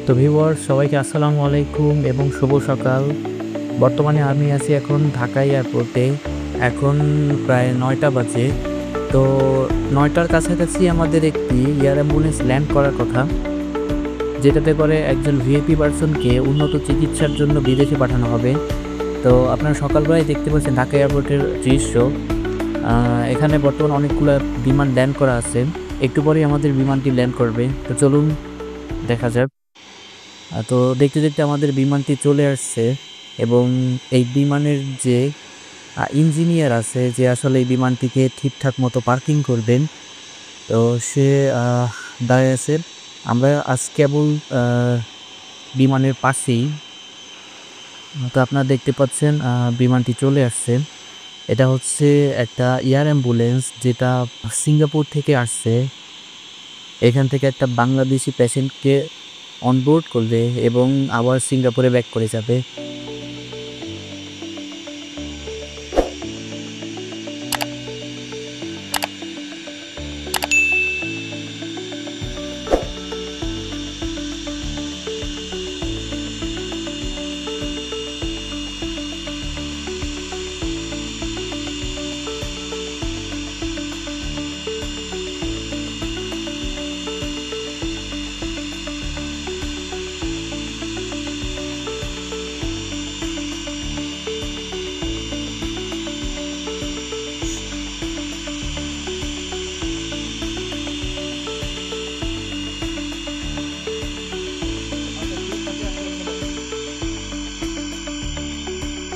তো ভিউয়ার্স সবাইকে আসসালামু আলাইকুম এবং শুভ সকাল। বর্তমানে আমি আছি এখন ঢাকা এয়ারপোর্টে। এখন প্রায় ৯টা বাজে। তো ৯টার কাছাকাছি আমাদের একটি এয়ার অ্যাম্বুলেন্স ল্যান্ড করার কথা, যেটাতে করে একজন ভিআইপি পারসনকে উন্নত চিকিৎসার জন্য বিদেশে পাঠানো হবে। তো আপনারা সকালবেলায় দেখতে পাচ্ছেন ঢাকা এয়ারপোর্টের দৃশ্য। এখানে বর্তমানে অনেকগুলো বিমান ল্যান্ড করা আছে। একটু পরেই আমাদের বিমানটি ল্যান্ড করবে। তো চলুন দেখা যাক। তো দেখতে দেখতে আমাদের বিমানটি চলে আসছে এবং এই বিমানের যে ইঞ্জিনিয়ার আছে, যে আসলে এই বিমানটিকে ঠিকঠাক মতো পার্কিং করবেন, তো সে দাঁড়িয়ে আছে। আমরা আজ কেবল বিমানের পাশেই। তো আপনারা দেখতে পাচ্ছেন বিমানটি চলে আসছে। এটা হচ্ছে একটা এয়ার অ্যাম্বুলেন্স যেটা সিঙ্গাপুর থেকে আসছে। এখান থেকে একটা বাংলাদেশি পেশেন্টকে অনবোর্ড করবে এবং আবার সিঙ্গাপুরে ব্যাক করে যাবে।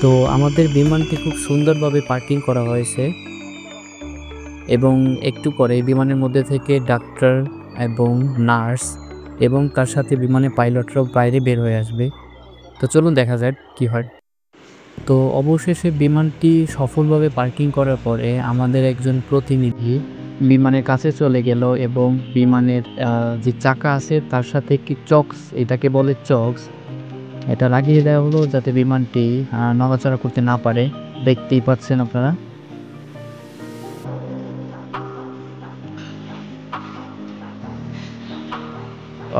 তো আমাদের বিমানটি খুব সুন্দরভাবে পার্কিং করা হয়েছে এবং একটু পরে বিমানের মধ্যে থেকে ডাক্তার এবং নার্স এবং তার সাথে বিমানের পাইলটরাও বাইরে বের হয়ে আসবে। তো চলুন দেখা যাক কি হয়। তো অবশেষে বিমানটি সফলভাবে পার্কিং করার পরে আমাদের একজন প্রতিনিধি বিমানের কাছে চলে গেল এবং বিমানের যে চাকা আছে তার সাথে একটি চক্স, এটাকে বলে চক্স, এটা লাগিয়ে দেওয়া হলো যাতে বিমানটি নড়াচড়া করতে না পারে। দেখতেই পাচ্ছেন আপনারা।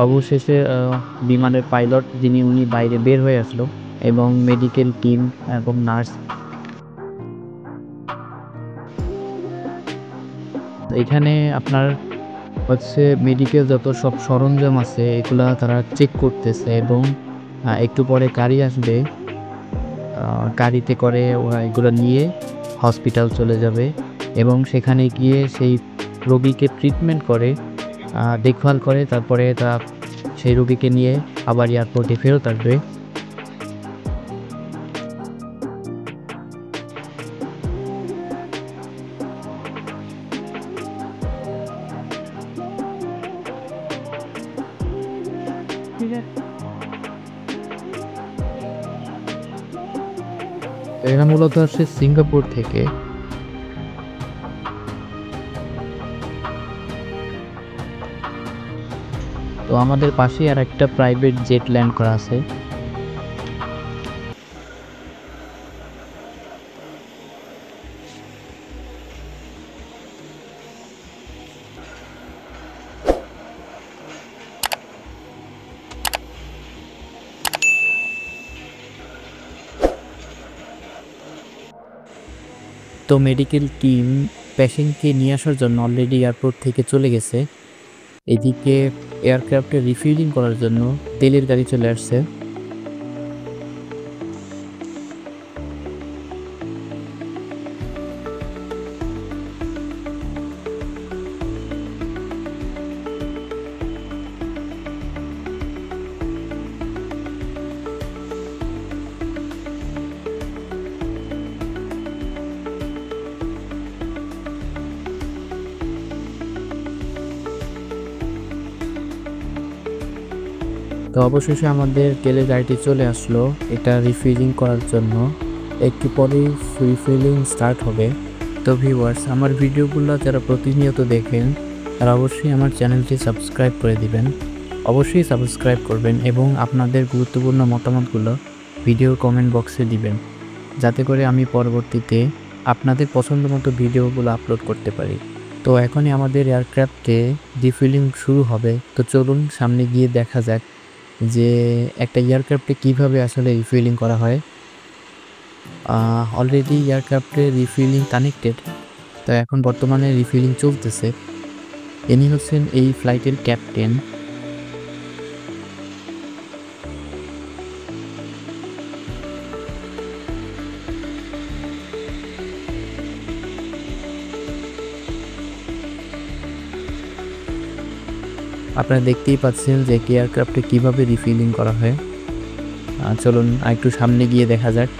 অবশেষে বিমানের পাইলট উনি বাইরে বের হয়ে আসলো এবং মেডিকেল টিম এবং নার্স। এখানে আপনার হচ্ছে মেডিকেল যত সব সরঞ্জাম আছে এগুলা তারা চেক করতেছে এবং একটু পরে গাড়ি আসবে। গাড়িতে করে ওরা এগুলো নিয়ে হসপিটাল চলে যাবে এবং সেখানে গিয়ে সেই রোগীকে ট্রিটমেন্ট করে, দেখভাল করে, তারপরে তা সেই রোগীকে নিয়ে আবার এয়ারপোর্টে ফেরত আসবে। এরা মূলত আসছে সিঙ্গাপুর থেকে। তো আমাদের পাশেই আর একটা প্রাইভেট জেট ল্যান্ড করা আছে। তো মেডিকেল টিম পেশেন্টকে নিয়ে আসার জন্য অলরেডি এয়ারপোর্ট থেকে চলে গেছে। এদিকে এয়ারক্রাফটে রিফিউলিং করার জন্য তেলের গাড়ি চলে আসছে। তো অবশেষে আমাদের তেলের গাড়িটি চলে আসলো এটা রিফিলিং করার জন্য। একটু পরেই রিফিলিং স্টার্ট হবে। তো ভিউয়ার্স, আমার ভিডিওগুলো যারা প্রতিনিয়ত দেখেন তারা অবশ্যই আমার চ্যানেলটি সাবস্ক্রাইব করে দিবেন। অবশ্যই সাবস্ক্রাইব করবেন এবং আপনাদের গুরুত্বপূর্ণ মতামতগুলো ভিডিওর কমেন্ট বক্সে দিবেন, যাতে করে আমি পরবর্তীতে আপনাদের পছন্দ মতো ভিডিওগুলো আপলোড করতে পারি। তো এখনই আমাদের এয়ারক্রাফটে রিফিলিং শুরু হবে। তো চলুন সামনে গিয়ে দেখা যাক যে একটা এয়ারক্রাফটে কীভাবে আসলে রিফুয়েলিং করা হয়। অলরেডি এয়ারক্রাফটে রিফুয়েলিং কানেক্টেড, তো এখন বর্তমানে রিফুয়েলিং চলতেছে। ইনি হচ্ছেন এই ফ্লাইটের ক্যাপ্টেন। আপনারা দেখতেই পাচ্ছেন যে এয়ারক্রাফটে কীভাবে রিফুয়েলিং করা হয়। চলুন আরেকটু সামনে গিয়ে দেখা যাক।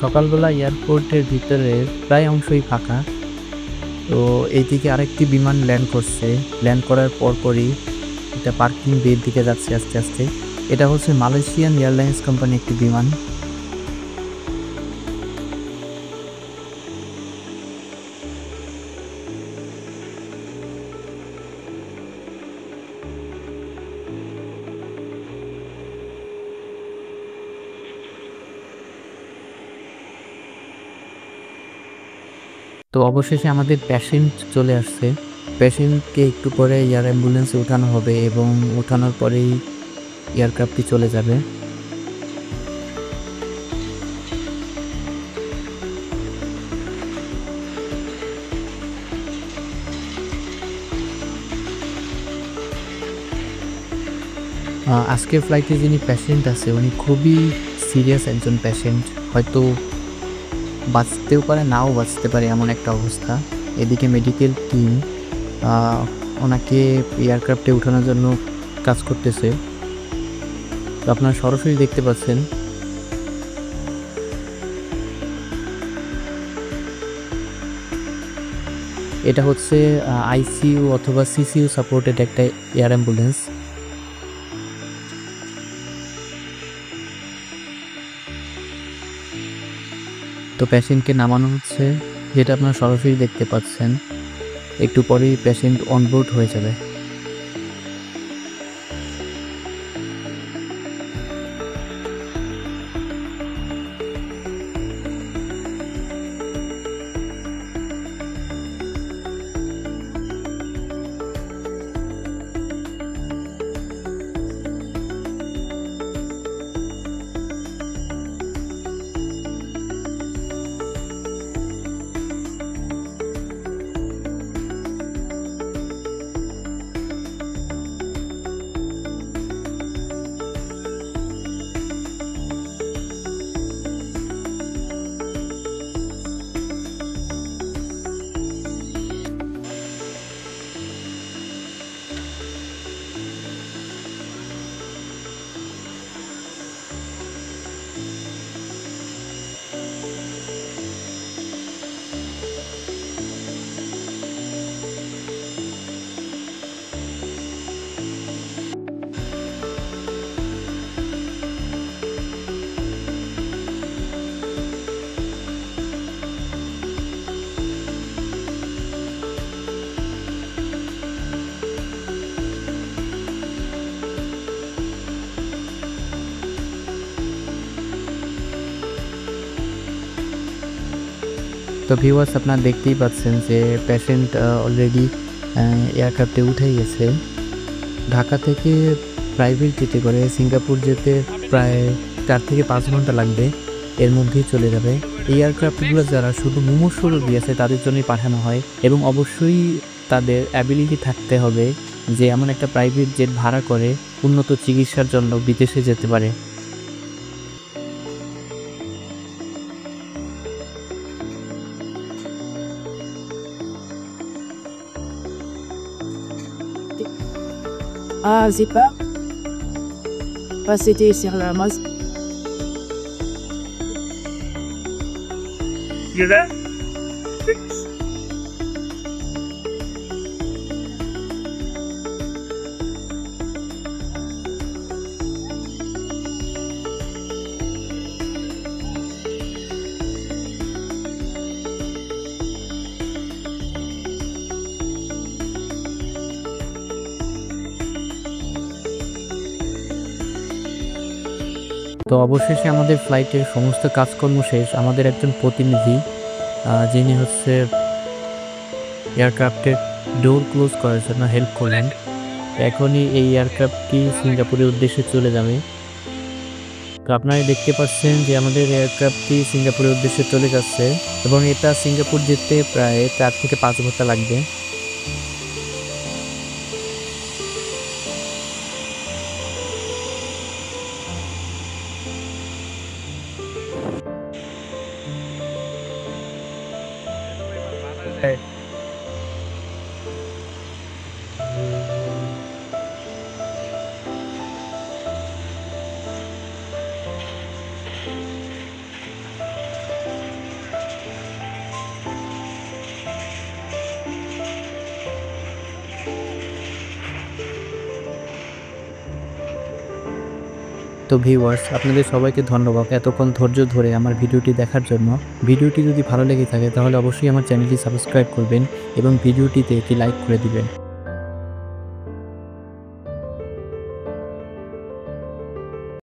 সকালবেলা এয়ারপোর্টের ভিতরে প্রায় অংশই ফাঁকা। তো এইদিকে আরেকটি বিমান ল্যান্ড করছে। ল্যান্ড করার পরপরই এটা পার্কিং বের দিকে যাচ্ছে আস্তে আস্তে। এটা হচ্ছে মালয়েশিয়ান এয়ারলাইন্স কোম্পানি একটি বিমান। তো অবশেষে আমাদের পেশেন্ট চলে আসছে। পেশেন্টকে একটু পরে এয়ার অ্যাম্বুলেন্সে ওঠানো হবে এবং ওঠানোর পরেই এয়ারক্রাফটটি চলে যাবে। আজকের ফ্লাইটে যিনি পেশেন্ট আছে উনি খুবই সিরিয়াস একজন পেশেন্ট। হয়তো বাঁচতেও পারে, নাও বাঁচতে পারে, এমন একটা অবস্থা। এদিকে মেডিকেল টিম ওনাকে এয়ারক্রাফটে ওঠানোর জন্য কাজ করতেছে। তো আপনারা সরাসরি দেখতে পাচ্ছেন। এটা হচ্ছে আইসিইউ অথবা সিসিইউ সাপোর্টেড একটা এয়ার অ্যাম্বুলেন্স। তো পেশেন্টকে নামানো হচ্ছে, যেটা আপনারা সরাসরি দেখতে পাচ্ছেন। একটু পরেই পেশেন্ট অনবোর্ড হয়ে যাবে। তো ভিউয়ার্স, আপনারা দেখতেই পাচ্ছেন যে পেশেন্ট অলরেডি এয়ারক্রাফটে উঠে গেছে। ঢাকা থেকে প্রাইভেট জেটে করে সিঙ্গাপুর যেতে প্রায় 4 থেকে 5 ঘন্টা লাগবে, এর মধ্যেই চলে যাবে। এই এয়ারক্রাফটগুলো যারা শুধু মুমূর্ষু রোগী আছে তাদের জন্যই পাঠানো হয়, এবং অবশ্যই তাদের অ্যাবিলিটি থাকতে হবে যে এমন একটা প্রাইভেট জেট ভাড়া করে উন্নত চিকিৎসার জন্য বিদেশে যেতে পারে। Ah, j'ai pas. Bah, c'était sur la masse. You there? তো অবশেষে আমাদের ফ্লাইটের সমস্ত কাজকর্ম শেষ। আমাদের একজন প্রতিনিধি যিনি হচ্ছে এয়ারক্রাফটের ডোর ক্লোজ করার জন্য হেল্প করলেন। এখনই এই এয়ারক্রাফটটি সিঙ্গাপুরের উদ্দেশ্যে চলে যাবে। তো আপনারা দেখতে পাচ্ছেন যে আমাদের এয়ারক্রাফটটি সিঙ্গাপুরের উদ্দেশ্যে চলে যাচ্ছে, এবং এটা সিঙ্গাপুর যেতে প্রায় 4 থেকে 5 ঘন্টা লাগবে। তো ভিউয়ার্স, আপনাদের সবাইকে ধন্যবাদ এতক্ষণ ধৈর্য ধরে আমার ভিডিওটি দেখার জন্য। ভিডিওটি যদি ভালো লেগে থাকে তাহলে অবশ্যই আমার চ্যানেলটি সাবস্ক্রাইব করবেন এবং ভিডিওটিতে একটি লাইক করে দিবেন।